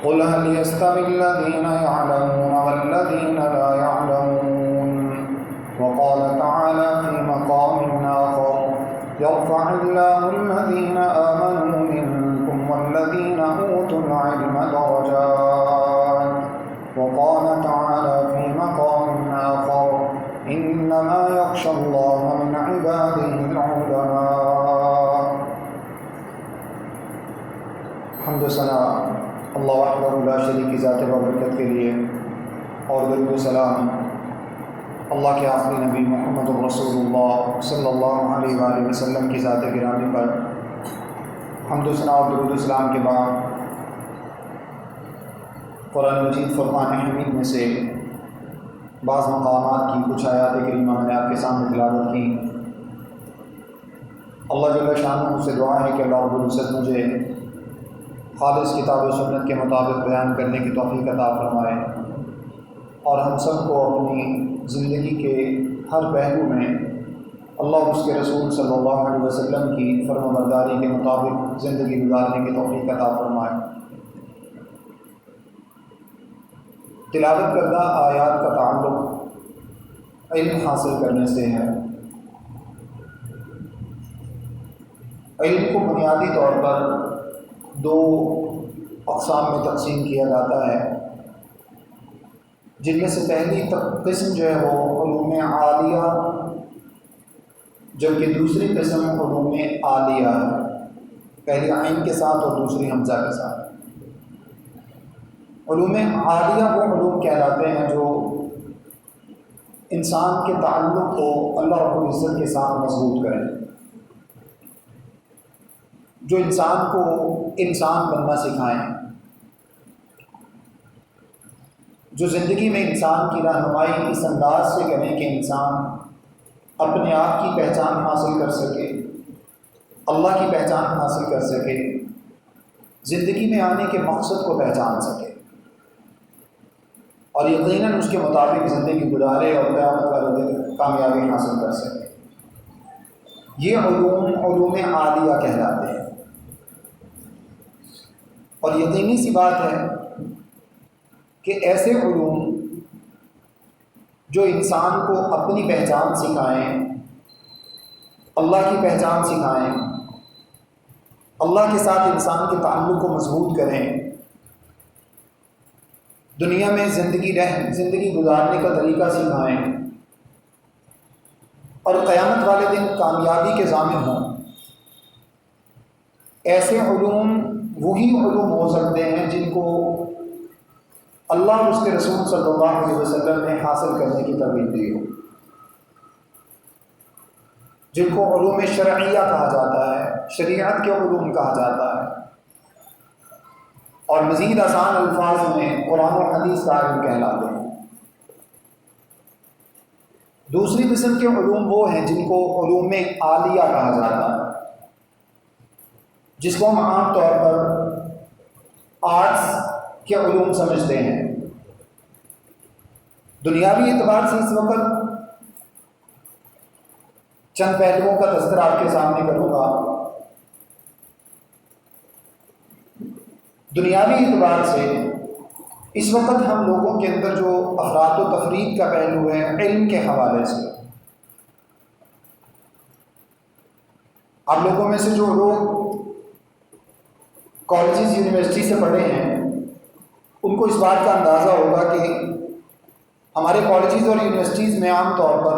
قل هل يستوي الذين يعلمون والذين لا يعلمون وقال تعالى في مقام آخر يرفع الله الذين آمنوا منكم والذين أوتوا العلم درجات وقال تعالى في مقام آخر إنما يخشى الله من عباده العلماء. حمد و ثنا اللہ وحدہ لا شریک کی ذات بابرکت کے لیے، اور درود و سلام اللہ کے آخری نبی محمد رسول اللہ صلی اللہ علیہ وآلہ وسلم کی ذات گرامی پر حمد و ثنا اور درود و سلام کے بعد قرآن مجید فرقان حمید میں سے بعض مقامات کی کچھ آیات کریمہ میں نے آپ کے سامنے تلاوت کی۔ اللہ جل شانہ سے دعا ہے کہ اللہ رب العزت مجھے خالص کتاب و سنت کے مطابق بیان کرنے کی توفیق عطا فرمائے، اور ہم سب کو اپنی زندگی کے ہر پہلو میں اللہ اور اس کے رسول صلی اللہ علیہ وسلم کی فرمانبرداری کے مطابق زندگی گزارنے کی توفیق عطا فرمائے۔ تلاوت کردہ آیات کا تعلق علم حاصل کرنے سے ہے۔ علم کو بنیادی طور پر دو اقسام میں تقسیم کیا جاتا ہے، جن میں سے پہلی قسم جو ہے وہ علوم عالیہ، جبکہ دوسری قسم علوم عالیہ ہے، پہلی عین کے ساتھ اور دوسری حمزہ کے ساتھ۔ علوم عالیہ وہ علوم کہلاتے ہیں جو انسان کے تعلق کو اللہ رب العزت کے ساتھ مضبوط کریں، جو انسان کو انسان بننا سکھائیں، جو زندگی میں انسان کی رہنمائی اس انداز سے کریں کہ انسان اپنے آپ کی پہچان حاصل کر سکے، اللہ کی پہچان حاصل کر سکے، زندگی میں آنے کے مقصد کو پہچان سکے، اور یقیناً اس کے مطابق زندگی گزارے اور قیامت والے دن کامیابی حاصل کر سکے۔ یہ علوم عالیہ کہلاتے ہیں۔ اور یقینی سی بات ہے کہ ایسے علوم جو انسان کو اپنی پہچان سکھائیں، اللہ کی پہچان سکھائیں، اللہ کے ساتھ انسان کے تعلق کو مضبوط کریں، دنیا میں زندگی گزارنے کا طریقہ سکھائیں، اور قیامت والے دن کامیابی کے ضامن ہوں، ایسے علوم وہی علوم ہو سکتے ہیں جن کو اللہ اور اس کے رسول صلی اللہ علیہ وسلم نے حاصل کرنے کی ترغیب دی ہو، جن کو علوم شرعیہ کہا جاتا ہے، شریعت کے علوم کہا جاتا ہے، اور مزید آسان الفاظ میں قرآن و حدیث کا علم کہلاتے ہیں۔ دوسری قسم کے علوم وہ ہیں جن کو علوم عالیہ کہا جاتا ہے، جس کو ہم عام طور پر آرٹس کے علوم سمجھتے ہیں۔ دنیاوی اعتبار سے اس وقت چند پہلوؤں کا تذکرہ آپ کے سامنے کروں گا۔ دنیاوی اعتبار سے اس وقت ہم لوگوں کے اندر جو افراد و تفرید کا پہلو ہے علم کے حوالے سے، آپ لوگوں میں سے جو لوگ کالجز یونیورسٹی سے پڑھے ہیں ان کو اس بات کا اندازہ ہوگا کہ ہمارے کالجز اور یونیورسٹیز میں عام طور پر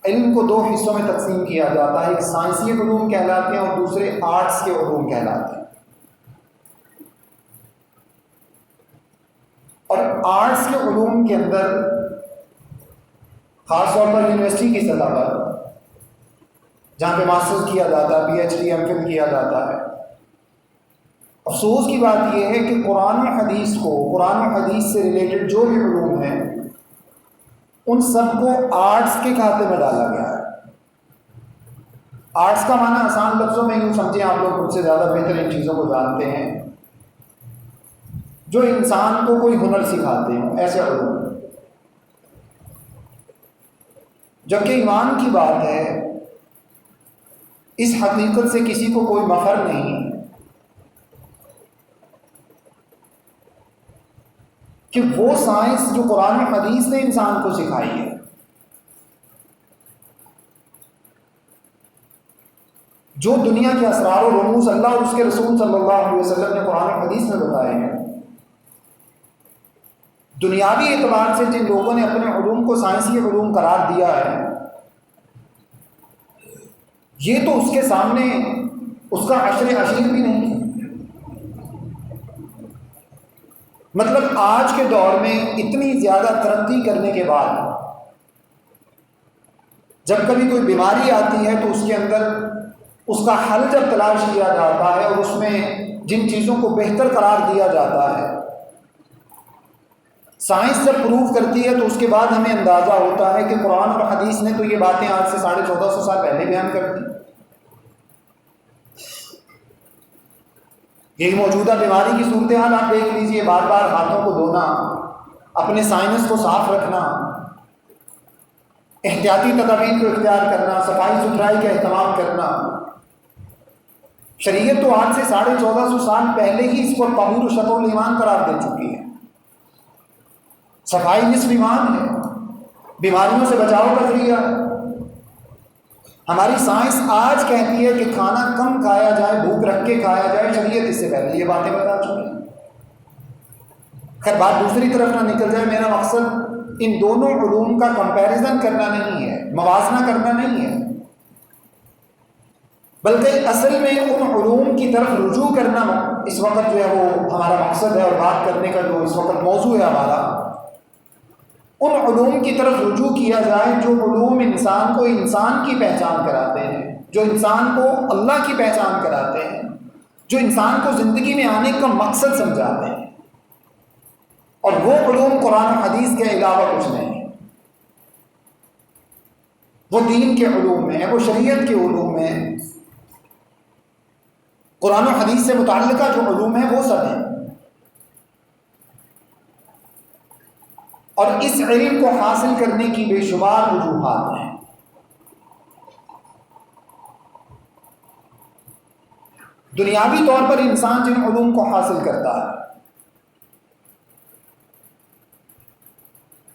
علم کو دو حصوں میں تقسیم کیا جاتا ہے، ایک سائنسی علوم کہلاتے ہیں اور دوسرے آرٹس کے علوم کہلاتے ہیں۔ اور آرٹس کے علوم کے اندر خاص طور پر یونیورسٹی کی سطح پر جہاں پہ ماسٹرز کیا جاتا ہے، P H D, M Phil کیا جاتا ہے، افسوس کی بات یہ ہے کہ قرآن و حدیث سے ریلیٹڈ جو بھی علوم ہیں ان سب کو آرٹس کے کھاتے میں ڈالا گیا ہے۔ آرٹس کا معنی آسان لفظوں میں یوں سمجھیں، آپ لوگ مجھ سے زیادہ بہتر ان چیزوں کو جانتے ہیں، جو انسان کو کوئی ہنر سکھاتے ہیں، ایسے علوم۔ جبکہ ایمان کی بات ہے، اس حقیقت سے کسی کو کوئی مفر نہیں کہ وہ سائنس جو قرآن و حدیث نے انسان کو سکھائی ہے، جو دنیا کے اسرار و رموز اللہ اور اس کے رسول صلی اللہ علیہ وسلم نے قرآن و حدیث میں بتائے ہیں، دنیاوی اعتبار سے جن لوگوں نے اپنے علوم کو سائنسی علوم قرار دیا ہے، یہ تو اس کے سامنے اس کا عشیر بھی نہیں ہے۔ مطلب آج کے دور میں اتنی زیادہ ترقی کرنے کے بعد جب کبھی کوئی بیماری آتی ہے تو اس کے اندر اس کا حل جب تلاش کیا جاتا ہے اور اس میں جن چیزوں کو بہتر قرار دیا جاتا ہے، سائنس جب پروف کرتی ہے تو اس کے بعد ہمیں اندازہ ہوتا ہے کہ قرآن اور حدیث نے تو یہ باتیں آج سے 1450 سال پہلے بیان کر دی۔ یہی موجودہ بیماری کی صورتحال آپ دیکھ لیجئے، بار بار ہاتھوں کو دھونا، اپنے سائنس کو صاف رکھنا، احتیاطی تدابیر کو اختیار کرنا، صفائی ستھرائی کا اہتمام کرنا، شریعت تو آج سے 1450 سال پہلے ہی اس کو طہور و شطر الایمان قرار دے چکی ہے۔ صفائی نصف ایمان ہے، بیماریوں سے بچاؤ کا ذریعہ ہے۔ ہماری سائنس آج کہتی ہے کہ کھانا کم کھایا جائے، بھوک رکھ کے کھایا جائے، شریعت اس سے پہلے یہ باتیں بتا چکی ہے۔ خیر بات دوسری طرف نہ نکل جائے، میرا مقصد ان دونوں علوم کا کمپیریزن کرنا نہیں ہے، موازنہ کرنا نہیں ہے، بلکہ اصل میں ان علوم کی طرف رجوع کرنا اس وقت جو ہے وہ ہمارا مقصد ہے، اور بات کرنے کا جو اس وقت موضوع ہے ہمارا، ان علوم کی طرف رجوع کیا جائے جو علوم انسان کو انسان کی پہچان کراتے ہیں، جو انسان کو اللہ کی پہچان کراتے ہیں، جو انسان کو زندگی میں آنے کا مقصد سمجھاتے ہیں، اور وہ علوم قرآن و حدیث کے علاوہ کچھ نہیں ہے۔ وہ دین کے علوم میں، وہ شریعت کے علوم میں، قرآن و حدیث سے متعلقہ جو علوم ہیں وہ سب ہیں، اور اس علم کو حاصل کرنے کی بے شمار وجوہات ہیں۔ دنیاوی طور پر انسان جن علوم کو حاصل کرتا ہے،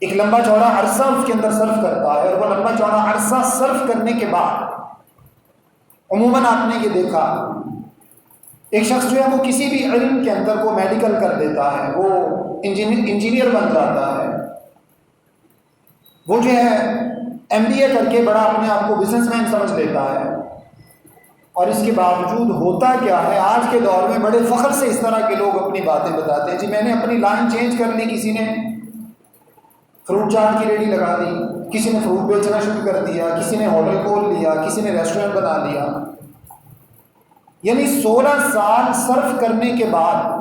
ایک لمبا چوڑا عرصہ اس کے اندر صرف کرتا ہے، اور وہ لمبا چوڑا عرصہ صرف کرنے کے بعد عموماً آپ نے یہ دیکھا ایک شخص جو ہے وہ کسی بھی علم کے اندر وہ میڈیکل کر دیتا ہے، وہ انجینئر بن جاتا ہے، وہ جو ہے ایم بی اے کر کے بڑا اپنے آپ کو بزنس مین سمجھ لیتا ہے، اور اس کے باوجود ہوتا کیا ہے، آج کے دور میں بڑے فخر سے اس طرح کے لوگ اپنی باتیں بتاتے ہیں، جی میں نے اپنی لائن چینج کر لی، کسی نے فروٹ چاٹ کی ریڈی لگا دی، کسی نے فروٹ بیچنا شروع کر دیا، کسی نے ہوٹل کھول لیا، کسی نے ریسٹورینٹ بنا لیا۔ یعنی 16 سال صرف کرنے کے بعد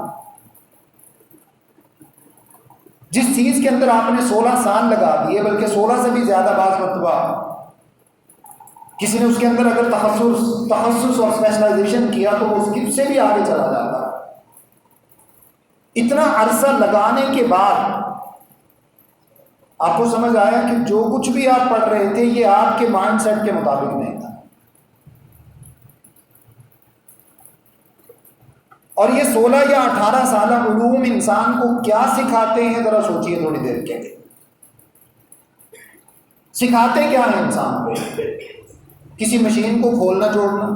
جس چیز کے اندر آپ نے 16 سال لگا دیے، بلکہ 16 سے بھی زیادہ بعض مرتبہ کسی نے اس کے اندر اگر تخصص اور اسپیشلائزیشن کیا تو وہ اس سے بھی آگے چلا جاتا ہے۔ اتنا عرصہ لگانے کے بعد آپ کو سمجھ آیا کہ جو کچھ بھی آپ پڑھ رہے تھے یہ آپ کے مائنڈ سیٹ کے مطابق نہیں تھا، اور یہ 16 یا 18 سالہ علوم انسان کو کیا سکھاتے ہیں، ذرا سوچئے تھوڑی دیر کے لیے۔ سکھاتے کیا ہیں انسان کو؟ کسی مشین کو کھولنا جوڑنا،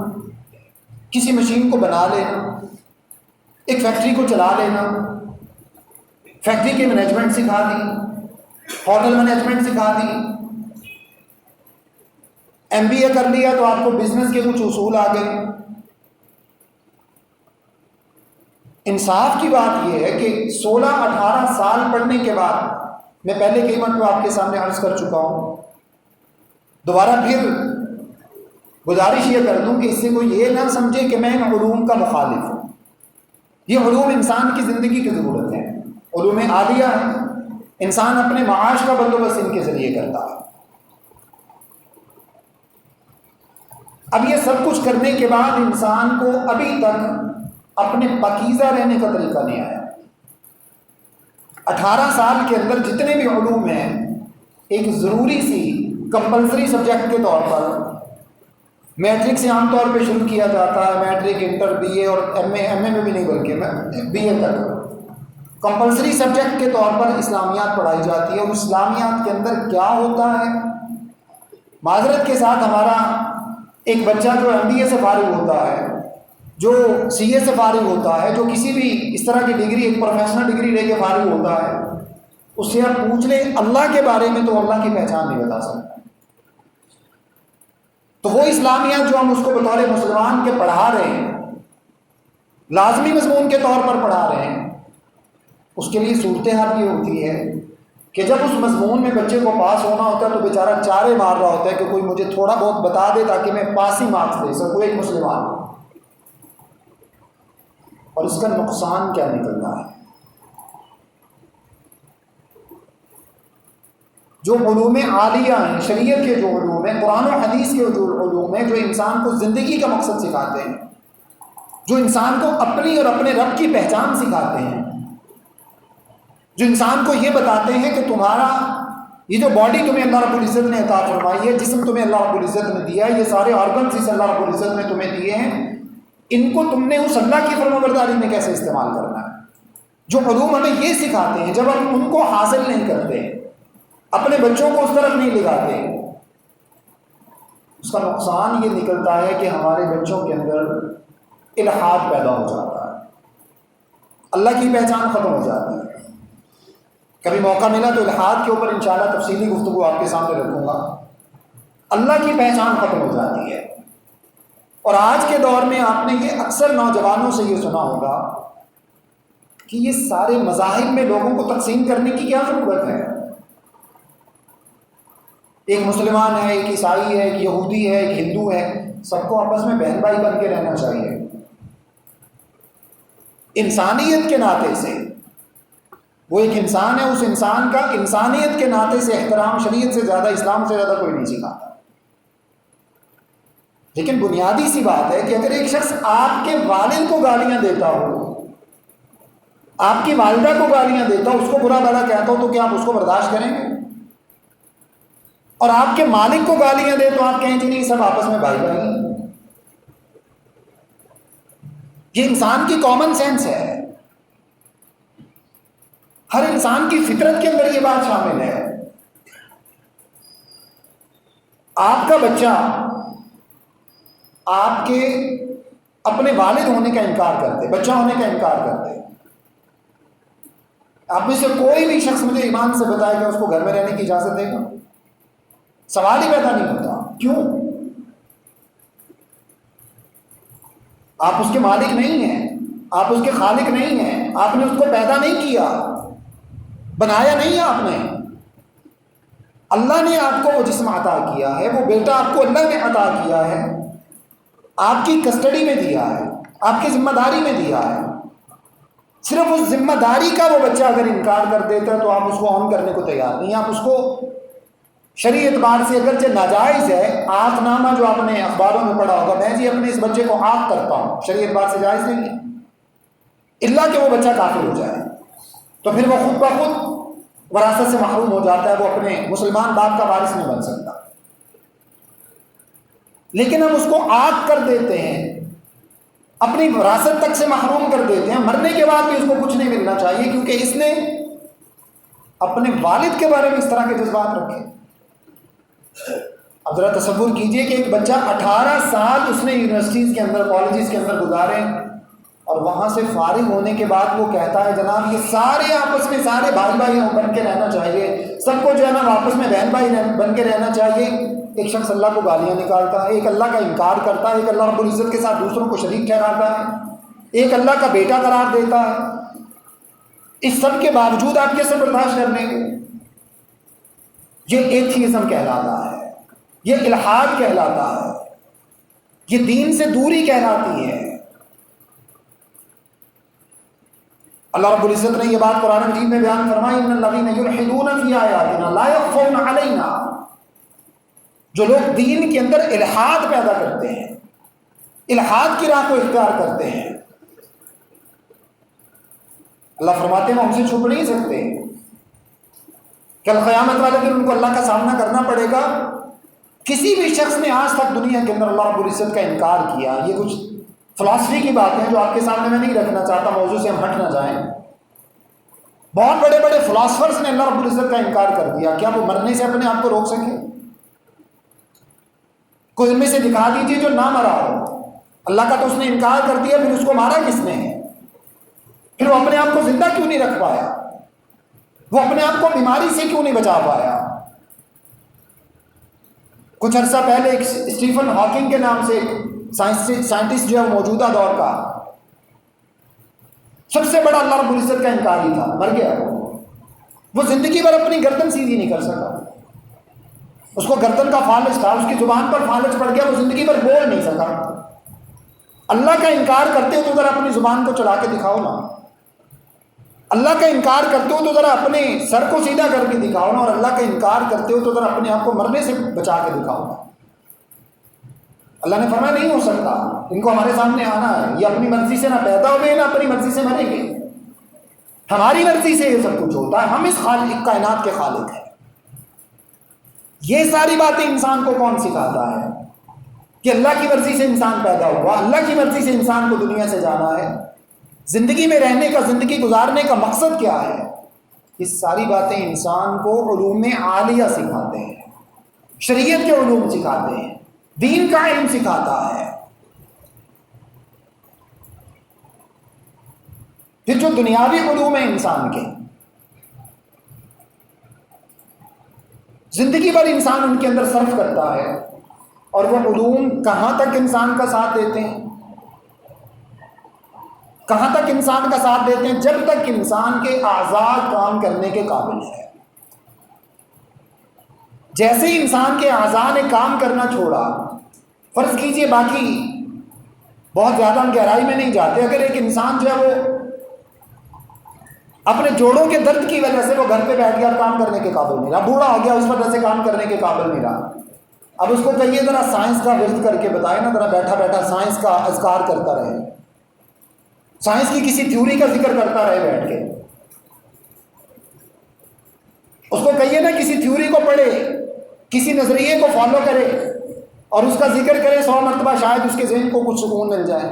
کسی مشین کو بنا لینا، ایک فیکٹری کو چلا لینا، فیکٹری کے مینجمنٹ سکھا دی، ہوٹل مینجمنٹ سکھا دی، ایم بی اے کر لیا تو آپ کو بزنس کے کچھ اصول آ گئے۔ انصاف کی بات یہ ہے کہ 16-18 سال پڑھنے کے بعد، میں پہلے کئی مرتبہ آپ کے سامنے عرض کر چکا ہوں، دوبارہ پھر گزارش یہ کر دوں کہ اس سے کوئی یہ نہ سمجھے کہ میں ان علوم کا مخالف ہوں۔ یہ علوم انسان کی زندگی کی ضرورت ہے، علوم عالیہ ہے، انسان اپنے معاش کا بندوبست ان کے ذریعے کرتا ہے۔ اب یہ سب کچھ کرنے کے بعد انسان کو ابھی تک اپنے پاکیزہ رہنے کا طریقہ نہیں آیا۔ 18 سال کے اندر جتنے بھی علوم ہیں، ایک ضروری سی کمپلسری سبجیکٹ کے طور پر میٹرک سے عام طور پہ شروع کیا جاتا ہے، میٹرک، انٹر، بی اے اور ایم اے میں بھی نہیں بلکہ بی اے تک کمپلسری سبجیکٹ کے طور پر اسلامیات پڑھائی جاتی ہے، اور اسلامیات کے اندر کیا ہوتا ہے؟ معذرت کے ساتھ ہمارا ایک بچہ جو MBA سے فارغ ہوتا ہے، جو CA سے فارغ ہوتا ہے، جو کسی بھی اس طرح کی ڈگری، ایک پروفیشنل ڈگری لے کے فارغ ہوتا ہے، اس سے آپ پوچھ لیں اللہ کے بارے میں تو اللہ کی پہچان نہیں بتا سکتا۔ تو وہ اسلامیات جو ہم اس کو بطور مسلمان کے پڑھا رہے ہیں، لازمی مضمون کے طور پر پڑھا رہے ہیں، اس کے لیے صورتحال یہ ہوتی ہے کہ جب اس مضمون میں بچے کو پاس ہونا ہوتا ہے تو بیچارہ چارے مار رہا ہوتا ہے کہ کوئی مجھے تھوڑا بہت بتا دے تاکہ میں پاسی مارکس دے سکوں ایک مسلمان۔ اور اس کا نقصان کیا نکل رہا ہے؟ جو علوم عالیہ ہیں، شریعت کے جو علوم ہیں، قرآن و حدیث کے جو علوم ہیں، جو انسان کو زندگی کا مقصد سکھاتے ہیں، جو انسان کو اپنی اور اپنے رب کی پہچان سکھاتے ہیں، جو انسان کو یہ بتاتے ہیں کہ تمہارا یہ جو باڈی تمہیں اللہ رب العزت نے عطا فرمائی ہے، جسم تمہیں اللہ رب العزت نے دیا ہے، یہ سارے آرگنز اس اللہ رب العزت نے تمہیں دیے ہیں، ان کو تم نے اس اللہ کی فرمانبرداری میں کیسے استعمال کرنا ہے۔ جو علوم ہمیں یہ سکھاتے ہیں، جب ہم ان کو حاصل نہیں کرتے، اپنے بچوں کو اس طرف نہیں لگاتے، اس کا نقصان یہ نکلتا ہے کہ ہمارے بچوں کے اندر الحاد پیدا ہو جاتا ہے، اللہ کی پہچان ختم ہو جاتی ہے۔ کبھی موقع ملا تو الحاد کے اوپر انشاءاللہ تفصیلی گفتگو آپ کے سامنے رکھوں گا۔ اللہ کی پہچان ختم ہو جاتی ہے، اور آج کے دور میں آپ نے یہ اکثر نوجوانوں سے یہ سنا ہوگا کہ یہ سارے مذاہب میں لوگوں کو تقسیم کرنے کی کیا ضرورت ہے؟ ایک مسلمان ہے، ایک عیسائی ہے، ایک یہودی ہے، ایک ہندو ہے، سب کو آپس میں بہن بھائی بن کے رہنا چاہیے۔ انسانیت کے ناطے سے وہ ایک انسان ہے، اس انسان کا انسانیت کے ناطے سے احترام شریعت سے زیادہ، اسلام سے زیادہ کوئی نہیں سکھاتا۔ لیکن بنیادی سی بات ہے کہ اگر ایک شخص آپ کے والد کو گالیاں دیتا ہو، آپ کی والدہ کو گالیاں دیتا ہو، اس کو برا بھلا کہتا ہو، تو کیا آپ اس کو برداشت کریں گے؟ اور آپ کے مالک کو گالیاں دے تو آپ کہیں جی نہیں، سب آپس میں بھائی بھائی ہیں۔ یہ انسان کی کامن سینس ہے، ہر انسان کی فطرت کے اندر یہ بات شامل ہے۔ آپ کا بچہ آپ کے اپنے والد ہونے کا انکار کرتے، بچہ ہونے کا انکار کرتے، آپ میں سے کوئی بھی شخص مجھے ایمان سے بتائے کہ اس کو گھر میں رہنے کی اجازت دے گا؟ سوال ہی پیدا نہیں ہوتا۔ کیوں؟ آپ اس کے مالک نہیں ہیں، آپ اس کے خالق نہیں ہیں، آپ نے اس کو پیدا نہیں کیا، بنایا نہیں ہے آپ نے۔ اللہ نے آپ کو وہ جسم عطا کیا ہے، وہ بیٹا آپ کو اللہ نے عطا کیا ہے، آپ کی کسٹڈی میں دیا ہے، آپ کی ذمہ داری میں دیا ہے۔ صرف اس ذمہ داری کا وہ بچہ اگر انکار کر دیتا ہے تو آپ اس کو آن کرنے کو تیار نہیں۔ آپ اس کو شرعی اعتبار سے اگرچہ ناجائز ہے، آنکھ نامہ جو آپ نے اخباروں میں پڑھا ہوگا، میں جی اپنے اس بچے کو آنکھ کرتا ہوں، شرعی اعتبار سے جائز نہیں ہے، الا کہ وہ بچہ کافر ہو جائے، تو پھر وہ خود بخود وراثت سے محروم ہو جاتا ہے، وہ اپنے مسلمان باپ کا وارث نہیں بن سکتا۔ لیکن ہم اس کو آگ کر دیتے ہیں، اپنی وراثت تک سے محروم کر دیتے ہیں، مرنے کے بعد بھی اس کو کچھ نہیں ملنا چاہیے کیونکہ اس نے اپنے والد کے بارے میں اس طرح کے جذبات رکھے۔ اب ذرا تصور کیجئے کہ ایک بچہ 18 سال اس نے یونیورسٹیز کے اندر، کالجز کے اندر گزارے، اور وہاں سے فارغ ہونے کے بعد وہ کہتا ہے جناب یہ سارے آپس میں سارے بھائی بھائی بن کے رہنا چاہیے، سب کو جو ہے نا آپس میں بہن بھائی بن کے رہنا چاہیے۔ ایک شخص اللہ کو گالیاں نکالتا ہے، ایک اللہ کا انکار کرتا ہے، ایک اللہ رب العزت کے ساتھ دوسروں کو شریک ٹھہراتا ہے، ایک اللہ کا بیٹا قرار دیتا ہے۔ اس سب کے باوجود آپ کیسے برداشت کر لیں گے؟ یہ ایتھیزم کہلاتا ہے، یہ الحاد کہلاتا ہے، یہ دین سے دوری کہلاتی ہے۔ اللہ رب العزت نے یہ بات قرآن مجید میں بیان فرمائی، ان الذین یلحدون فی آیاتنا لا یخفون علینا، جو لوگ دین کے اندر الحاد پیدا کرتے ہیں، الحاد کی راہ کو اختیار کرتے ہیں، اللہ فرماتے ہیں ہم سے چھپ نہیں سکتے، کل قیامت والے دن ان کو اللہ کا سامنا کرنا پڑے گا۔ کسی بھی شخص نے آج تک دنیا کے اندر اللہ رب العزت کا انکار کیا، یہ کچھ فلسفی کی بات ہے جو آپ کے سامنے میں نہیں رکھنا چاہتا، موضوع سے ہم ہٹ نہ جائیں، بہت بڑے بڑے فلاسفرز نے اللہ رب العزت کا انکار کر دیا، کیا وہ مرنے سے اپنے آپ کو روک سکے؟ کوئی ان میں سے دکھا دیجیے جو نہ مرا ہو۔ اللہ کا تو اس نے انکار کر دیا، پھر اس کو مارا کس نے ہے؟ پھر وہ اپنے آپ کو زندہ کیوں نہیں رکھ پایا؟ وہ اپنے آپ کو بیماری سے کیوں نہیں بچا پایا؟ کچھ عرصہ پہلے ایک اسٹیفن ہاکنگ کے نام سے سائنٹسٹ جو ہے موجودہ دور کا سب سے بڑا اللہ رب العزت کا انکاری تھا، مر گیا وہ زندگی بھر اپنی گردن سیدھی نہیں کر سکا، اس کو گردن کا فالج تھا، اس کی زبان پر فالج پڑ گیا، وہ زندگی بھر بول نہیں سکا۔ اللہ کا انکار کرتے ہو تو ذرا اپنی زبان کو چلا کے دکھاؤ نا، اللہ کا انکار کرتے ہو تو ذرا اپنے سر کو سیدھا کر کے دکھاؤ نا، اور اللہ کا انکار کرتے ہو تو ذرا اپنے آپ کو مرنے سے بچا کے دکھاؤ نا۔ اللہ نے فرمایا نہیں ہو سکتا، ان کو ہمارے سامنے آنا ہے، یہ اپنی مرضی سے نہ پیدا ہوئے نہ اپنی مرضی سے مریں گے، ہماری مرضی سے یہ سب کچھ ہوتا ہے، ہم اس خالق کائنات کے خالق ہیں۔ یہ ساری باتیں انسان کو کون سکھاتا ہے کہ اللہ کی مرضی سے انسان پیدا ہوا، اللہ کی مرضی سے انسان کو دنیا سے جانا ہے، زندگی میں رہنے کا، زندگی گزارنے کا مقصد کیا ہے؟ یہ ساری باتیں انسان کو علوم عالیہ سکھاتے ہیں، شریعت کے علوم سکھاتے ہیں، دین کا علم سکھاتا ہے۔ پھر جو دنیاوی علوم ہیں انسان کے، زندگی بھر انسان ان کے اندر صرف کرتا ہے، اور وہ علوم کہاں تک انسان کا ساتھ دیتے ہیں؟ کہاں تک انسان کا ساتھ دیتے ہیں؟ جب تک انسان کے اعضاء کام کرنے کے قابل ہے۔ جیسے ہی انسان کے اعضاء نے کام کرنا چھوڑا، فرض کیجئے، باقی بہت زیادہ ہم گہرائی میں نہیں جاتے، اگر ایک انسان جو ہے وہ اپنے جوڑوں کے درد کی وجہ سے وہ گھر پہ بیٹھ گیا اور کام کرنے کے قابل نہیں رہا، بوڑھا ہو گیا، اس وجہ سے کام کرنے کے قابل نہیں رہا، اب اس کو کہیے ذرا سائنس کا ورد کر کے بتائے نا، ذرا بیٹھا بیٹھا سائنس کا اذکار کرتا رہے، سائنس کی کسی تھیوری کا ذکر کرتا رہے بیٹھ کے، اس کو کہیے نا کسی تھیوری کو پڑھے، کسی نظریے کو فالو کرے اور اس کا ذکر کرے 100 مرتبہ، شاید اس کے ذہن کو کچھ سکون مل جائے۔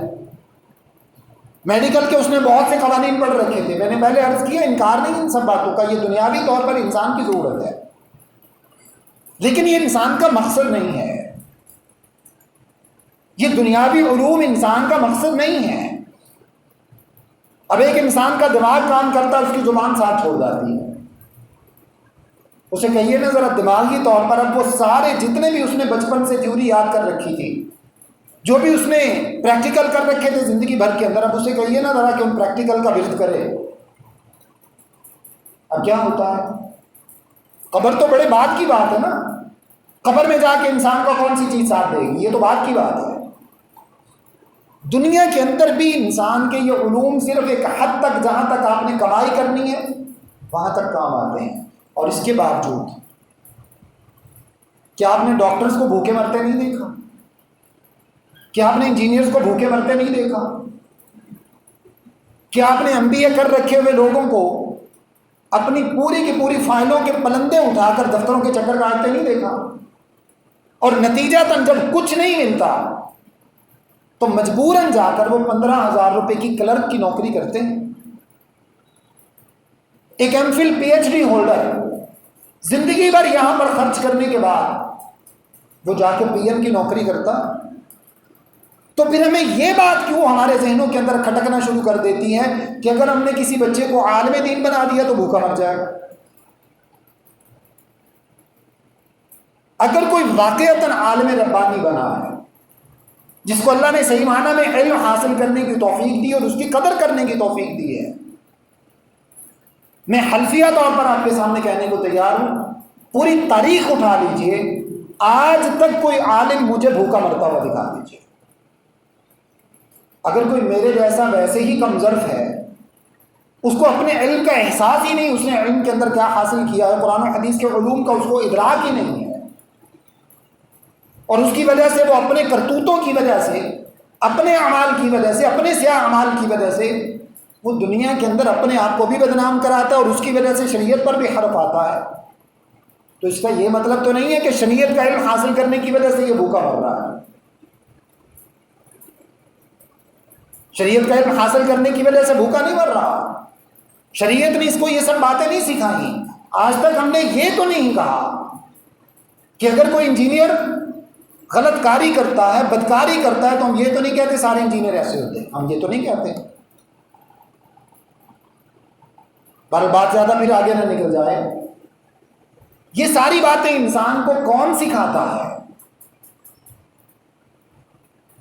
میڈیکل کے اس نے بہت سے قوانین پڑھ رکھے تھے، میں نے پہلے عرض کیا انکار نہیں ان سب باتوں کا، یہ دنیاوی طور پر انسان کی ضرورت ہے، لیکن یہ انسان کا مقصد نہیں ہے، یہ دنیاوی علوم انسان کا مقصد نہیں ہے۔ اب ایک انسان کا دماغ کام کرتا ہے، اس کی زبان ساتھ چھوڑ جاتی ہے، اسے کہیے نا ذرا دماغی طور پر اب وہ سارے جتنے بھی اس نے بچپن سے تھیوری یاد کر رکھی تھی، جو بھی اس نے پریکٹیکل کر رکھے تھے زندگی بھر کے اندر، اب اسے کہیے نا ذرا کہ ان پریکٹیکل کا ورد کرے، اب کیا ہوتا ہے؟ قبر تو بڑے بات کی بات ہے نا، قبر میں جا کے انسان کو کون سی چیز ساتھ دے گی، یہ تو بات کی بات ہے۔ دنیا کے اندر بھی انسان کے یہ علوم صرف ایک حد تک، جہاں تک آپ نے کمائی کرنی ہے وہاں تک کام آتے ہیں، اور اس کے باوجود کیا آپ نے ڈاکٹرز کو بھوکے مرتے نہیں دیکھا؟ کیا آپ نے انجینئرز کو بھوکے مرتے نہیں دیکھا؟ کیا آپ نے MBA کر رکھے ہوئے لوگوں کو اپنی پوری کی پوری فائلوں کے پلندے اٹھا کر دفتروں کے چکر کاٹتے نہیں دیکھا؟ اور نتیجتاً جب کچھ نہیں ملتا تو مجبوراً جا کر وہ 15,000 روپے کی کلرک کی نوکری کرتے ہیں۔ ایک MPhil PhD ہولڈر زندگی بھر یہاں پر خرچ کرنے کے بعد وہ جا کے PM کی نوکری کرتا، تو پھر ہمیں یہ بات کیوں ہمارے ذہنوں کے اندر کھٹکنا شروع کر دیتی ہے کہ اگر ہم نے کسی بچے کو عالم دین بنا دیا تو بھوکا مر جائے گا؟ اگر کوئی واقعتاً عالم ربانی بنا ہے، جس کو اللہ نے صحیح معنی میں علم حاصل کرنے کی توفیق دی اور اس کی قدر کرنے کی توفیق دی ہے، میں حلفیہ طور پر آپ کے سامنے کہنے کو تیار ہوں، پوری تاریخ اٹھا لیجئے، آج تک کوئی عالم مجھے بھوکا مرتا ہوا دکھا دیجئے۔ اگر کوئی میرے جیسا ویسے ہی کم ظرف ہے، اس کو اپنے علم کا احساس ہی نہیں، اس نے علم کے اندر کیا حاصل کیا ہے، قرآن و حدیث کے علوم کا اس کو ادراک ہی نہیں ہے، اور اس کی وجہ سے وہ اپنے کرتوتوں کی وجہ سے، اپنے اعمال کی وجہ سے، اپنے سیاہ اعمال کی وجہ سے وہ دنیا کے اندر اپنے آپ کو بھی بدنام کراتا ہے، اور اس کی وجہ سے شریعت پر بھی حرف آتا ہے، تو اس کا یہ مطلب تو نہیں ہے کہ شریعت کا علم حاصل کرنے کی وجہ سے یہ بھوکا مر رہا ہے۔ شریعت کا علم حاصل کرنے کی وجہ سے بھوکا نہیں مر رہا، شریعت نے اس کو یہ سب باتیں نہیں سکھائیں. آج تک ہم نے یہ تو نہیں کہا کہ اگر کوئی انجینئر غلط کاری کرتا ہے، بدکاری کرتا ہے، تو ہم یہ تو نہیں کہتے سارے انجینئر ایسے ہوتے ہیں. ہم یہ تو نہیں کہتے. پر بات زیادہ پھر آگے نہ نکل جائے. یہ ساری باتیں انسان کو کون سکھاتا ہے؟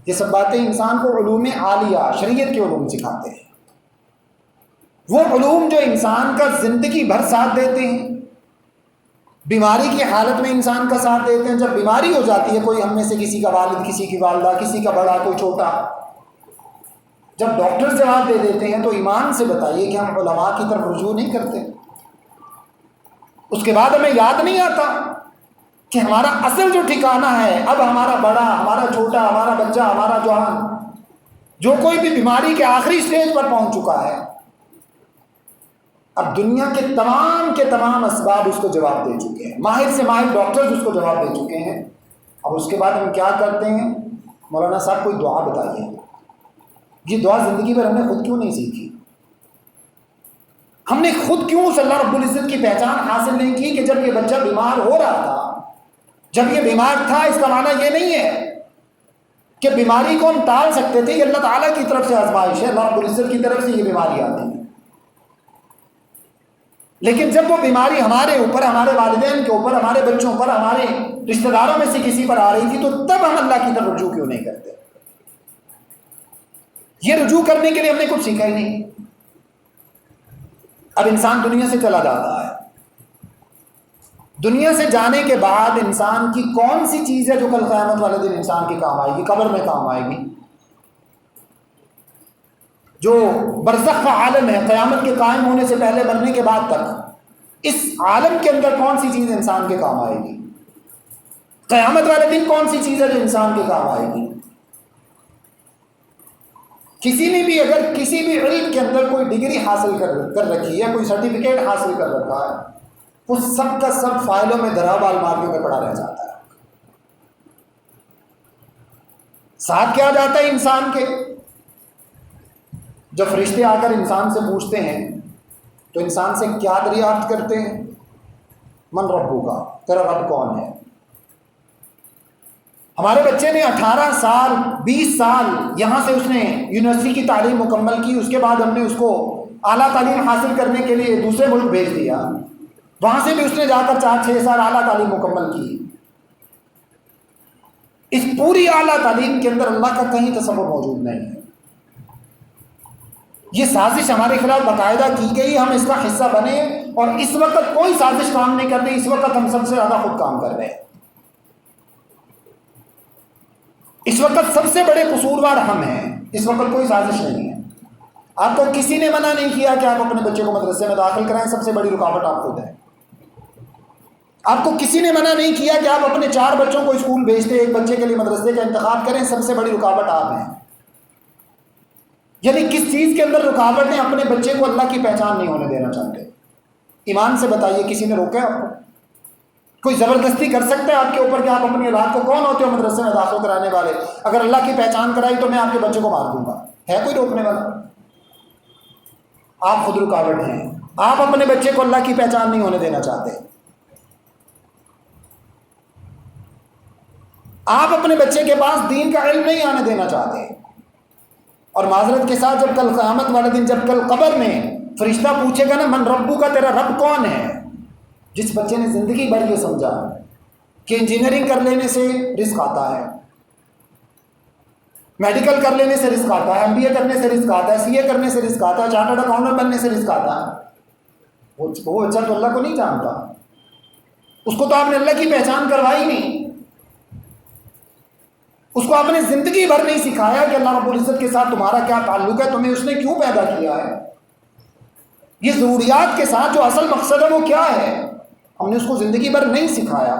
یہ سب باتیں انسان کو علوم عالیہ، شریعت کے علوم سکھاتے ہیں. وہ علوم جو انسان کا زندگی بھر ساتھ دیتے ہیں، بیماری کی حالت میں انسان کا ساتھ دیتے ہیں. جب بیماری ہو جاتی ہے، کوئی ہم میں سے کسی کا والد، کسی کی والدہ، کسی کا بڑا، کوئی چھوٹا، جب ڈاکٹر جواب دے دیتے ہیں تو ایمان سے بتائیے کہ ہم علماء کی طرف رجوع نہیں کرتے. اس کے بعد ہمیں یاد نہیں آتا کہ ہمارا اصل جو ٹھکانہ ہے، اب ہمارا بڑا، ہمارا چھوٹا، ہمارا بچہ، ہمارا جوان، جو کوئی بھی بیماری کے آخری سٹیج پر پہنچ چکا ہے، اب دنیا کے تمام اسباب اس کو جواب دے چکے ہیں. ماہر سے ماہر ڈاکٹرز اس کو جواب دے چکے ہیں. اب اس کے بعد ہم کیا کرتے ہیں؟ مولانا صاحب کوئی دعا بتائیے. یہ دعا زندگی بھر ہم نے خود کیوں نہیں سیکھی؟ ہم نے خود کیوں اس اللہ رب العزت کی پہچان حاصل نہیں کی کہ جب یہ بچہ بیمار ہو رہا تھا، جب یہ بیمار تھا، اس کا معنی یہ نہیں ہے کہ بیماری کو ہم ٹال سکتے تھے. یہ اللہ تعالیٰ کی طرف سے آزمائش ہے، اللہ رب العزت کی طرف سے یہ بیماری آتی ہے. لیکن جب وہ بیماری ہمارے اوپر، ہمارے والدین کے اوپر، ہمارے بچوں پر، ہمارے رشتہ داروں میں سے کسی پر آ رہی تھی، تو تب ہم اللہ کی طرف رجوع کیوں نہیں کرتے؟ یہ رجوع کرنے کے لیے ہم نے کچھ سیکھا ہی نہیں. اب انسان دنیا سے چلا جاتا ہے. دنیا سے جانے کے بعد انسان کی کون سی چیز ہے جو کل قیامت والے دن انسان کی کام آئے گی، قبر میں کام آئے گی؟ جو برزخ کا عالم ہے، قیامت کے قائم ہونے سے پہلے بننے کے بعد تک، اس عالم کے اندر کون سی چیز انسان کے کام آئے گی؟ قیامت والے دن کون سی چیز ہے جو انسان کے کام آئے گی؟ کسی نے بھی اگر کسی بھی علم کے اندر کوئی ڈگری حاصل کر رکھی ہے، کوئی سرٹیفکیٹ حاصل کر رکھا ہے، وہ سب کا سب فائلوں میں دھرا الماریوں میں پڑا رہ جاتا ہے. ساتھ کیا جاتا ہے انسان کے؟ جب فرشتے آ کر انسان سے پوچھتے ہیں تو انسان سے کیا دریافت کرتے ہیں؟ من ربو کا، تیرا رب کون ہے؟ ہمارے بچے نے 18 سال 20 سال یہاں سے اس نے یونیورسٹی کی تعلیم مکمل کی، اس کے بعد ہم نے اس کو اعلیٰ تعلیم حاصل کرنے کے لیے دوسرے ملک بھیج دیا، وہاں سے بھی اس نے جا کر 4-6 سال اعلیٰ تعلیم مکمل کی. اس پوری اعلیٰ تعلیم کے اندر اللہ کا کہیں تصور موجود نہیں ہے. یہ سازش ہمارے خلاف باقاعدہ کی گئی، ہم اس کا حصہ بنے، اور اس وقت کوئی سازش کام نہیں کر رہی. اس وقت ہم سب سے زیادہ خود کام کر رہے ہیں. اس وقت سب سے بڑے قصوروار ہم ہیں. اس وقت کوئی سازش نہیں ہے. آپ کو کسی نے منع نہیں کیا کہ آپ اپنے بچے کو مدرسے میں داخل کرائیں، سب سے بڑی رکاوٹ آپ خود ہے. آپ کو کسی نے منع نہیں کیا کہ آپ اپنے 4 بچوں کو اسکول بھیج دیں، ایک بچے کے لیے مدرسے کا انتخاب کریں، سب سے بڑی رکاوٹ آپ ہیں. یعنی کس چیز کے اندر رکاوٹ ہے؟ اپنے بچے کو اللہ کی پہچان نہیں ہونے دینا چاہتے. ایمان سے بتائیے، کسی نے روکا آپ کو؟ کوئی زبردستی کر سکتا ہے آپ کے اوپر کہ آپ اپنی اولاد کو، کون ہوتے ہو مدرسے میں داخل کرانے والے، اگر اللہ کی پہچان کرائی تو میں آپ کے بچے کو مار دوں گا؟ ہے کوئی روکنے والا؟ آپ خود رکاوٹ ہیں. آپ اپنے بچے کو اللہ کی پہچان نہیں ہونے دینا چاہتے. آپ اپنے بچے کے پاس دین کا علم نہیں آنے دینا چاہتے. اور معذرت کے ساتھ، جب کل قیامت والے دن، جب کل قبر میں فرشتہ پوچھے گا نا، من ربو کا، تیرا رب کون ہے؟ جس بچے نے زندگی بھر یہ سمجھا کہ انجینئرنگ کر لینے سے رزق آتا ہے، میڈیکل کر لینے سے رزق آتا ہے، MBA کرنے سے رزق آتا ہے، CA کرنے سے رزق آتا ہے، چارٹرڈ اکاؤنٹنٹ بننے سے رزق آتا ہے، وہ بچہ تو اللہ کو نہیں جانتا. اس کو تو آپ نے اللہ کی پہچان کروائی نہیں. اس کو آپ نے زندگی بھر نہیں سکھایا کہ اللہ رب العزت کے ساتھ تمہارا کیا تعلق ہے، تمہیں اس نے کیوں پیدا کیا ہے، یہ ضروریات کے ساتھ جو اصل مقصد ہے وہ کیا ہے. ہم نے اس کو زندگی بھر نہیں سکھایا.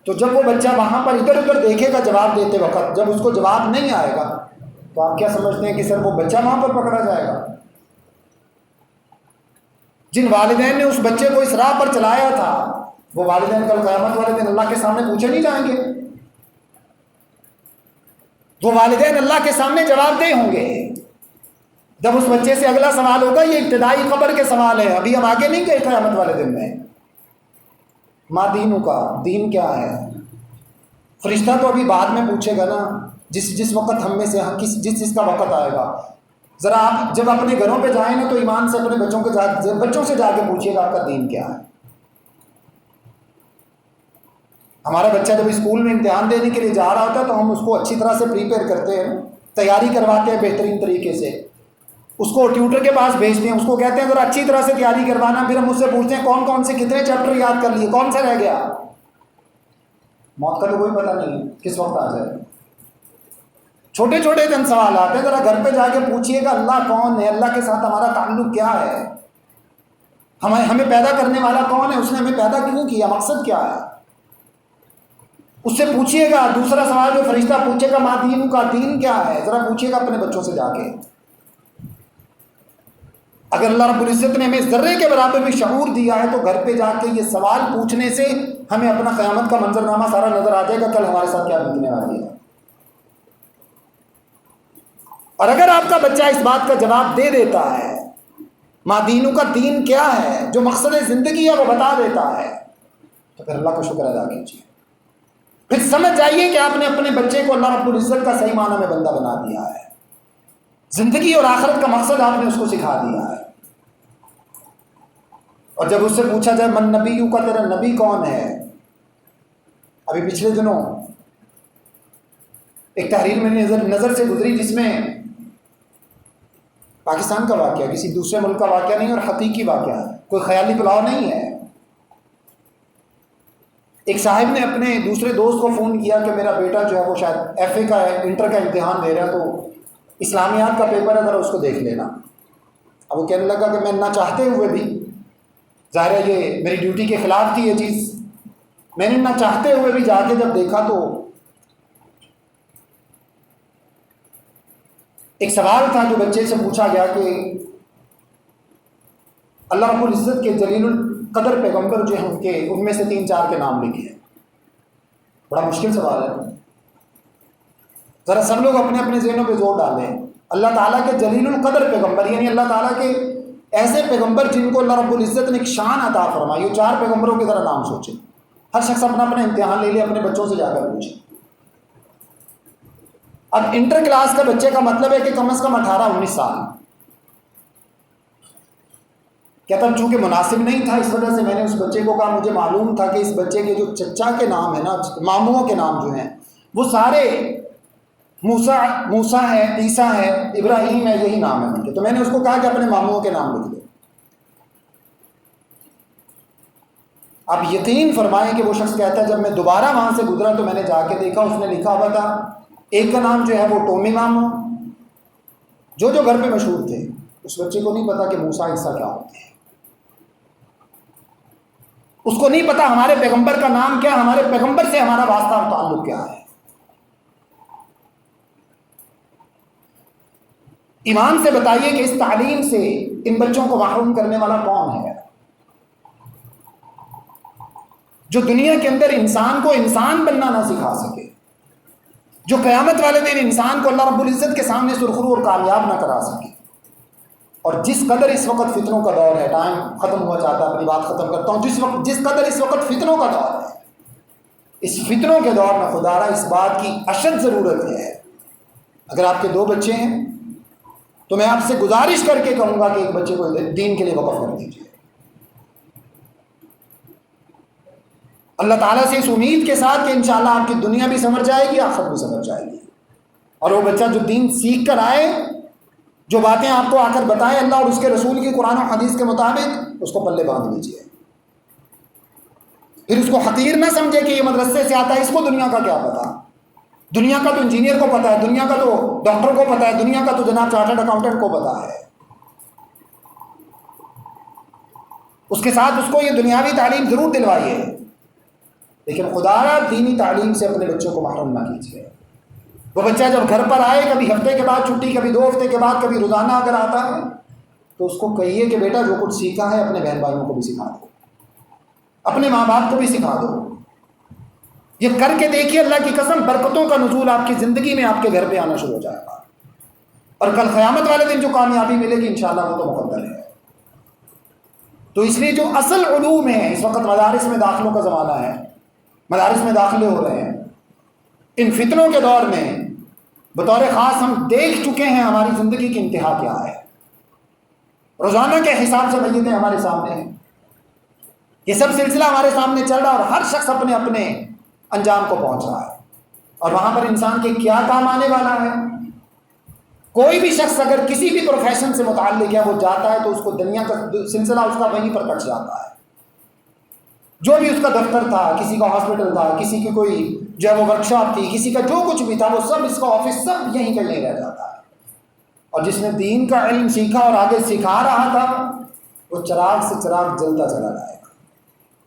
تو جب وہ بچہ وہاں پر ادھر ادھر دیکھے گا جواب دیتے وقت، جب اس کو جواب نہیں آئے گا، تو آپ کیا سمجھتے ہیں کہ سر وہ بچہ وہاں پر پکڑا جائے گا؟ جن والدین نے اس بچے کو اس راہ پر چلایا تھا، وہ والدین کل قیامت والے دن اللہ کے سامنے پوچھے نہیں جائیں گے. وہ والدین اللہ کے سامنے جواب دہ ہوں گے. جب اس بچے سے اگلا سوال ہوگا، یہ ابتدائی قبر کے سوال ہے، ابھی ہم آگے نہیں گئے قیامت والے دن میں. ما دینوں کا، دین کیا ہے؟ فرشتہ تو ابھی بعد میں پوچھے گا نا، جس وقت ہم میں سے جس کا وقت آئے گا. ذرا آپ جب اپنے گھروں پہ جائیں نا تو ایمان سے اپنے بچوں سے جا کے پوچھیے گا آپ کا دین کیا ہے. ہمارا بچہ جب اسکول میں امتحان دینے کے لیے جا رہا ہوتا ہے تو ہم اس کو اچھی طرح سے پریپیئر کرتے ہیں، تیاری کرواتے ہیں بہترین طریقے سے، اس کو ٹیوٹر کے پاس بھیجتے ہیں، اس کو کہتے ہیں ذرا اچھی طرح سے تیاری کروانا. پھر ہم اس سے پوچھتے ہیں کون کون سے کتنے چیپٹر یاد کر لیے، کون سا رہ گیا. موت کا تو کوئی پتہ نہیں کس وقت آ جائے. چھوٹے چھوٹے چند سوالات ہیں، ذرا گھر پہ جا کے پوچھیے گا اللہ کون ہے، اللہ کے ساتھ ہمارا تعلق کیا ہے، ہمیں پیدا کرنے والا کون ہے، اس نے ہمیں پیدا کیوں کیا، مقصد کیا ہے. اس سے پوچھیے گا. دوسرا سوال جو فرشتہ پوچھے گا ما دین کا، دین کیا ہے، ذرا پوچھیے گا اپنے بچوں سے جا کے. اگر اللہ رب العزت نے ہمیں ذرے کے برابر بھی شعور دیا ہے تو گھر پہ جا کے یہ سوال پوچھنے سے ہمیں اپنا قیامت کا منظرنامہ سارا نظر آ جائے گا، کل ہمارے ساتھ کیا بیتنے والی ہے. اور اگر آپ کا بچہ اس بات کا جواب دے دیتا ہے، ما دینوں کا، دین کیا ہے، جو مقصد زندگی ہے وہ بتا دیتا ہے، تو پھر اللہ کا شکر ادا کیجیے. پھر سمجھ جائیے کہ آپ نے اپنے بچے کو اللہ رب العزت کا صحیح معنی میں بندہ بنا دیا ہے. زندگی اور آخرت کا مقصد آپ نے اس کو سکھا دیا ہے. اور جب اس سے پوچھا جائے من نبیوں کا، تیرا نبی کون ہے، ابھی پچھلے دنوں ایک تحریر میری نظر سے گزری جس میں پاکستان کا واقعہ، کسی دوسرے ملک کا واقعہ نہیں، اور حقیقی واقعہ ہے، کوئی خیالی پلاؤ نہیں ہے. ایک صاحب نے اپنے دوسرے دوست کو فون کیا کہ میرا بیٹا جو ہے وہ شاید ایف اے کا ہے، انٹر کا امتحان دے رہا ہے، تو اسلامیات کا پیپر ہے، ذرا اس کو دیکھ لینا. اب وہ کہنے لگا کہ میں نہ چاہتے ہوئے بھی، ظاہر ہے یہ میری ڈیوٹی کے خلاف تھی یہ چیز، میں نے نہ چاہتے ہوئے بھی جا کے جب دیکھا تو ایک سوال تھا جو بچے سے پوچھا گیا کہ اللہ رب العزت کے جلیل القدر پیغمبر جو ہیں ان میں سے 3-4 کے نام لکھے ہیں. بڑا مشکل سوال ہے، ذرا سب لوگ اپنے اپنے ذہنوں پہ زور ڈالیں. اللہ تعالیٰ کے جلیل القدر پیغمبر، یعنی اللہ تعالیٰ کے ایسے پیغمبر جن کو اللہ رب العزت نے ایک شان عطا فرمائی، یہ 4 پیغمبروں کے ذرا نام سوچیں. ہر شخص اپنا اپنا امتحان لے لے، اپنے بچوں سے جا کر پوچھیں. اب انٹر کلاس کا بچے کا مطلب ہے کہ کم از کم 18-19 سال. کیا تب چونکہ مناسب نہیں تھا اس وجہ سے میں نے اس بچے کو کہا، مجھے معلوم تھا کہ اس بچے کے جو چچا کے نام ہیں نا، ماموں کے نام جو ہیں وہ سارے موسیٰ ہے، عیسیٰ ہے، ابراہیم ہے، یہی نام ہے ان کے. تو میں نے اس کو کہا کہ اپنے ماموں کے نام لکھ دو. آپ یقین فرمائیں کہ وہ شخص کہتا ہے جب میں دوبارہ وہاں سے گزرا تو میں نے جا کے دیکھا اس نے لکھا ہوا تھا، ایک کا نام جو ہے وہ ٹومی ماموں، جو گھر پہ مشہور تھے. اس بچے کو نہیں پتا کہ موسیٰ عیسیٰ کیا ہوتے ہیں، اس کو نہیں پتا ہمارے پیغمبر کا نام کیا، ہمارے پیغمبر سے ہمارا واسطہ اور تعلق کیا ہے. ایمان سے بتائیے کہ اس تعلیم سے ان بچوں کو محروم کرنے والا کون ہے؟ جو دنیا کے اندر انسان کو انسان بننا نہ سکھا سکے، جو قیامت والے دن انسان کو اللہ رب العزت کے سامنے سرخرو اور کامیاب نہ کرا سکے. اور جس قدر اس وقت فتنوں کا دور ہے، ٹائم ختم ہوا چاہتا ہے، اپنی بات ختم کرتا ہوں، جس قدر اس وقت فتنوں کا دور ہے، اس فتنوں کے دور میں خدا را اس بات کی اشد ضرورت ہے. اگر آپ کے 2 بچے ہیں تو میں آپ سے گزارش کر کے کہوں گا کہ ایک بچے کو دین کے لیے وقف کر دیجیے. اللہ تعالیٰ سے اس امید کے ساتھ کہ انشاءاللہ آپ کی دنیا بھی سنور جائے گی، آخرت بھی سنور جائے گی. اور وہ بچہ جو دین سیکھ کر آئے، جو باتیں آپ کو آ کر بتائیں اللہ اور اس کے رسول کی قرآن و حدیث کے مطابق، اس کو پلے باندھ لیجیے. پھر اس کو حقیر نہ سمجھے کہ یہ مدرسے سے آتا ہے، اس کو دنیا کا کیا پتا. دنیا کا تو انجینئر کو پتا ہے، دنیا کا تو ڈاکٹر کو پتا ہے، دنیا کا تو جناب چارٹرڈ اکاؤنٹنٹ کو پتا ہے. اس کے ساتھ اس کو یہ دنیاوی تعلیم ضرور دلوائیے، لیکن خدا را دینی تعلیم سے اپنے بچوں کو محروم نہ کیجیے. وہ بچہ جب گھر پر آئے، کبھی ہفتے کے بعد چھٹی، کبھی 2 ہفتے کے بعد، کبھی روزانہ اگر آتا ہے، تو اس کو کہیے کہ بیٹا جو کچھ سیکھا ہے اپنے بہن بھائیوں کو بھی سکھا دو، اپنے ماں باپ کو بھی سکھا دو. یہ کر کے دیکھیے، اللہ کی قسم برکتوں کا نزول آپ کی زندگی میں، آپ کے گھر پہ آنا شروع ہو جائے گا. اور کل قیامت والے دن جو کامیابی ملے گی انشاءاللہ وہ تو مقدر ہے۔ تو اس لیے جو اصل علوم ہیں، اس وقت مدارس میں داخلوں کا زمانہ ہے، مدارس میں داخلے ہو رہے ہیں، ان فتنوں کے دور میں بطور خاص ہم دیکھ چکے ہیں ہماری زندگی کی انتہا کیا ہے۔ روزانہ کے حساب سے میتیں ہمارے سامنے ہیں، یہ سب سلسلہ ہمارے سامنے چل رہا ہے، اور ہر شخص اپنے اپنے انجام کو پہنچ رہا ہے، اور وہاں پر انسان کے کیا کام آنے والا ہے۔ کوئی بھی شخص اگر کسی بھی پروفیشن سے متعلق ہے وہ جاتا ہے تو اس کو دنیا کا سلسلہ اس کا وہیں پر کٹ جاتا ہے۔ جو بھی اس کا دفتر تھا، کسی کا ہاسپٹل تھا، کسی کی کوئی جو ہے وہ ورک شاپ تھی، کسی کا جو کچھ بھی تھا وہ سب، اس کا آفس سب یہیں پر نہیں رہ جاتا ہے۔ اور جس نے دین کا علم سیکھا اور آگے سکھا رہا تھا وہ چراغ سے چراغ جلتا چلا جائے گا۔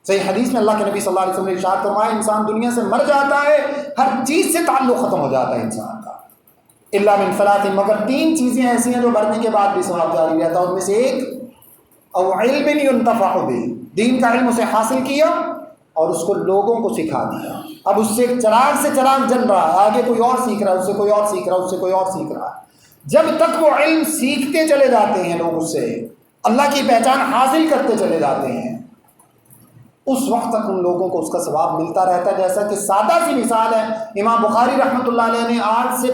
صحیح حدیث میں اللہ کے نبی صلی اللہ علیہ وسلم نے ارشاد فرمایا انسان دنیا سے مر جاتا ہے، ہر چیز سے تعلق ختم ہو جاتا ہے انسان کا، الا من ثلاث، مگر تین چیزیں ایسی ہیں جو مرنے کے بعد بھی ثواب جاری رہتا ہے۔ ان میں سے ایک او علم ينتفع به، دین کا علم اسے حاصل کیا اور اس کو لوگوں کو سکھا دیا۔ اب اس سے چراغ جل رہا ہے، آگے کوئی اور سیکھ رہا ہے، اس سے کوئی اور سیکھ رہا ہے، اس سے کوئی اور سیکھ رہا ہے۔ جب تک وہ علم سیکھتے چلے جاتے ہیں لوگ، اس سے اللہ کی پہچان حاصل کرتے چلے جاتے ہیں، اس وقت تک ان لوگوں کو اس کا ثواب ملتا رہتا ہے۔ جیسا کہ سادہ سی مثال ہے، امام بخاری رحمۃ اللہ علیہ نے آج سے